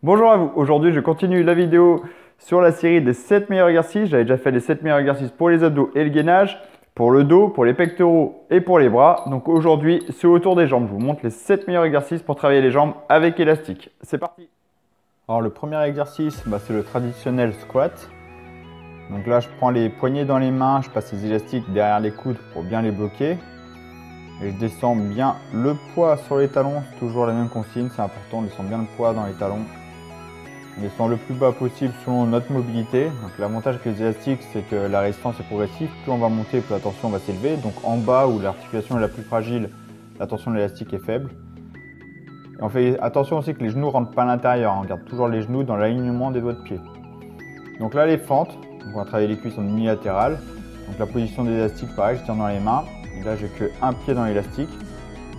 Bonjour à vous, aujourd'hui je continue la vidéo sur la série des 7 meilleurs exercices. J'avais déjà fait les 7 meilleurs exercices pour les abdos et le gainage, pour le dos, pour les pectoraux et pour les bras. Donc aujourd'hui c'est au tour des jambes. Je vous montre les 7 meilleurs exercices pour travailler les jambes avec élastique. C'est parti. Alors le premier exercice, c'est le traditionnel squat. Donc là je prends les poignets dans les mains, je passe les élastiques derrière les coudes pour bien les bloquer. Et je descends bien le poids sur les talons, c'est toujours la même consigne, c'est important, on descend bien le poids dans les talons. On descend le plus bas possible selon notre mobilité. Donc l'avantage avec les élastiques, c'est que la résistance est progressive. Plus on va monter, plus la tension va s'élever. Donc en bas, où l'articulation est la plus fragile, la tension de l'élastique est faible. Et on fait attention aussi que les genoux ne rentrent pas à l'intérieur. On garde toujours les genoux dans l'alignement des doigts de pied. Donc là, les fentes. Donc on va travailler les cuisses en unilatéral. Donc la position des élastiques, pareil, je tiens dans les mains. Et là, j'ai qu'un pied dans l'élastique.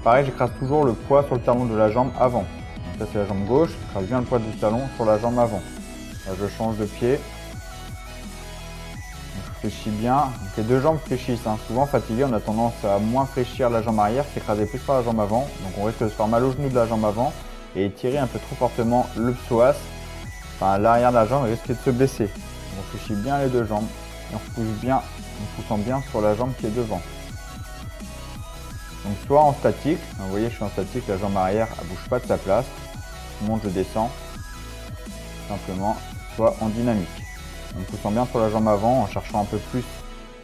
Pareil, j'écrase toujours le poids sur le talon de la jambe avant. Ça c'est la jambe gauche, j'écrase bien le poids du talon sur la jambe avant. Là je change de pied. Donc, je fléchis bien. Donc, les deux jambes fléchissent. Souvent fatigué, on a tendance à moins fléchir la jambe arrière, s'écraser plus sur la jambe avant. Donc on risque de se faire mal au genou de la jambe avant et étirer un peu trop fortement le psoas. L'arrière de la jambe risque de se blesser. Donc, on fléchit bien les deux jambes et on pousse bien, en poussant bien sur la jambe qui est devant. Donc soit en statique, vous voyez je suis en statique, la jambe arrière elle bouge pas de sa place, je monte, je descends, simplement, soit en dynamique. En poussant bien sur la jambe avant, en cherchant un peu plus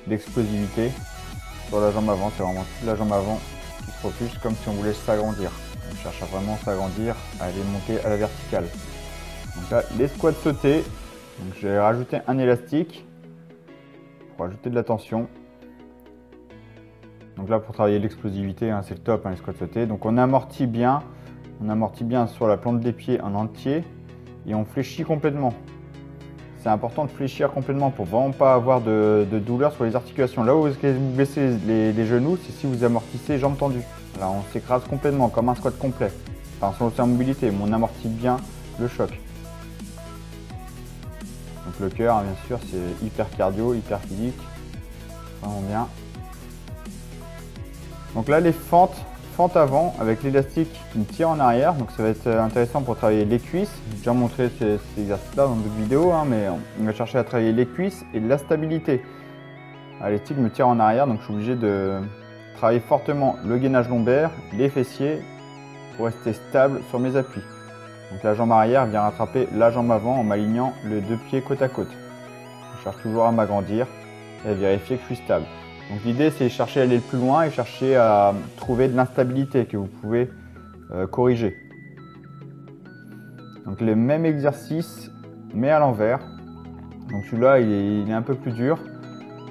d'explosivité sur la jambe avant, c'est vraiment toute la jambe avant qui se repousse comme si on voulait s'agrandir. On cherche à vraiment s'agrandir, à aller monter à la verticale. Donc là, les squats sautés, donc j'ai rajouté un élastique pour ajouter de la tension. Donc là pour travailler l'explosivité, c'est le top les squats sautés. Donc on amortit bien sur la plante des pieds en entier et on fléchit complètement. C'est important de fléchir complètement pour vraiment pas avoir de douleur sur les articulations. Là où vous baissez les genoux, c'est si vous amortissez jambes tendues. Là on s'écrase complètement comme un squat complet. Attention aussi en mobilité, mais on amortit bien le choc. Donc le cœur bien sûr c'est hyper cardio, hyper physique. Vraiment bien. Donc là les fentes avant avec l'élastique qui me tire en arrière, donc ça va être intéressant pour travailler les cuisses. J'ai déjà montré ces exercices-là dans d'autres vidéos, mais on va chercher à travailler les cuisses et la stabilité. L'élastique me tire en arrière, donc je suis obligé de travailler fortement le gainage lombaire, les fessiers pour rester stable sur mes appuis. Donc la jambe arrière vient rattraper la jambe avant en m'alignant les deux pieds côte à côte. Je cherche toujours à m'agrandir et à vérifier que je suis stable. Donc l'idée c'est chercher à aller le plus loin et chercher à trouver de l'instabilité que vous pouvez corriger. Donc le même exercice mais à l'envers. Donc celui-là il est un peu plus dur.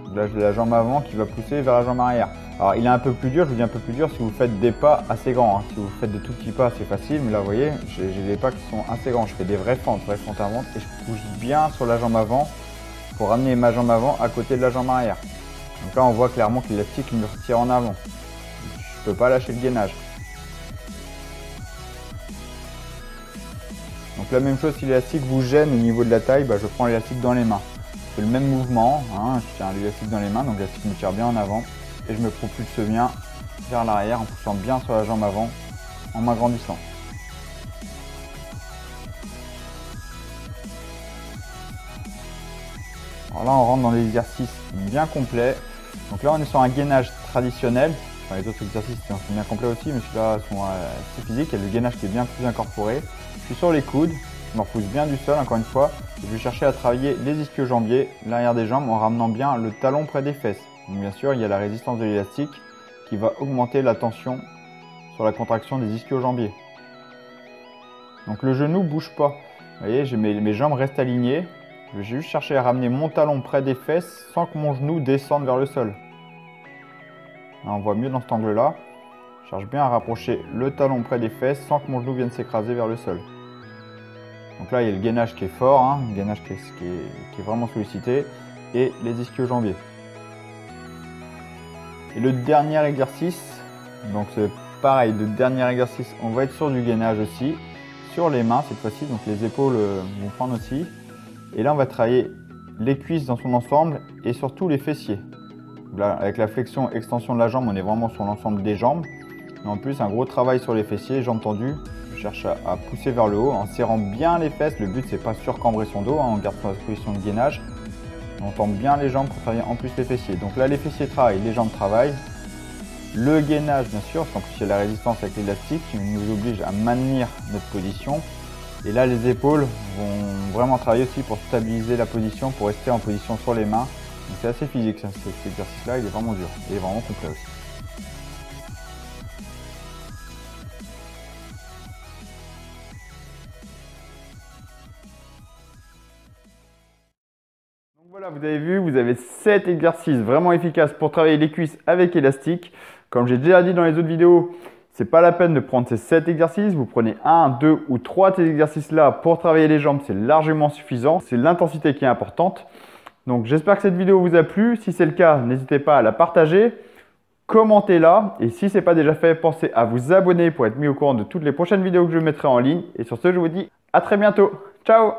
Donc là j'ai la jambe avant qui va pousser vers la jambe arrière. Alors il est un peu plus dur, je vous dis un peu plus dur si vous faites des pas assez grands. Si vous faites de tout petits pas c'est facile, mais là vous voyez j'ai des pas qui sont assez grands. Je fais des vraies fentes avant et je pousse bien sur la jambe avant pour ramener ma jambe avant à côté de la jambe arrière. Donc là on voit clairement que l'élastique me retire en avant. Je ne peux pas lâcher le gainage. Donc la même chose si l'élastique vous gêne au niveau de la taille, je prends l'élastique dans les mains. Je fais le même mouvement, je tiens l'élastique dans les mains, donc l'élastique me tire bien en avant. Et je me propulse bien vers l'arrière en poussant bien sur la jambe avant, en m'agrandissant. Alors là on rentre dans des exercices bien complets. Donc là on est sur un gainage traditionnel. Les autres exercices sont bien complets aussi, mais celui-là sont assez physiques. Il y a le gainage qui est bien plus incorporé. Je suis sur les coudes, je me repousse bien du sol encore une fois. Et je vais chercher à travailler les ischio-jambiers, l'arrière des jambes en ramenant bien le talon près des fesses. Donc bien sûr il y a la résistance de l'élastique qui va augmenter la tension sur la contraction des ischio-jambiers. Donc le genou ne bouge pas. Vous voyez, mes jambes restent alignées. Je vais juste chercher à ramener mon talon près des fesses sans que mon genou descende vers le sol. Là, on voit mieux dans cet angle-là. Je cherche bien à rapprocher le talon près des fesses sans que mon genou vienne s'écraser vers le sol. Donc là, il y a le gainage qui est fort, le gainage qui est vraiment sollicité, et les ischio-jambiers. Et le dernier exercice, donc c'est pareil, le dernier exercice, on va être sur du gainage aussi, sur les mains cette fois-ci, donc les épaules vont prendre aussi. Et là, on va travailler les cuisses dans son ensemble et surtout les fessiers. Là, avec la flexion extension de la jambe, on est vraiment sur l'ensemble des jambes. Et en plus, un gros travail sur les fessiers, jambes tendues. Je cherche à pousser vers le haut en serrant bien les fesses. Le but, c'est pas surcambrer son dos, hein, on garde sa position de gainage. On tend bien les jambes pour travailler en plus les fessiers. Donc là, les fessiers travaillent, les jambes travaillent. Le gainage, bien sûr, parce qu'en plus, il y a la résistance avec l'élastique qui nous oblige à maintenir notre position. Et là, les épaules vont vraiment travailler aussi pour stabiliser la position, pour rester en position sur les mains. Donc c'est assez physique, cet exercice-là, il est vraiment dur. Il est vraiment complet aussi. Donc voilà, vous avez vu, vous avez 7 exercices vraiment efficaces pour travailler les cuisses avec élastique. Comme j'ai déjà dit dans les autres vidéos, c'est pas la peine de prendre ces 7 exercices. Vous prenez 1, 2 ou 3 de ces exercices-là pour travailler les jambes, c'est largement suffisant. C'est l'intensité qui est importante. Donc j'espère que cette vidéo vous a plu. Si c'est le cas, n'hésitez pas à la partager, commentez-la. Et si ce n'est pas déjà fait, pensez à vous abonner pour être mis au courant de toutes les prochaines vidéos que je mettrai en ligne. Et sur ce, je vous dis à très bientôt. Ciao!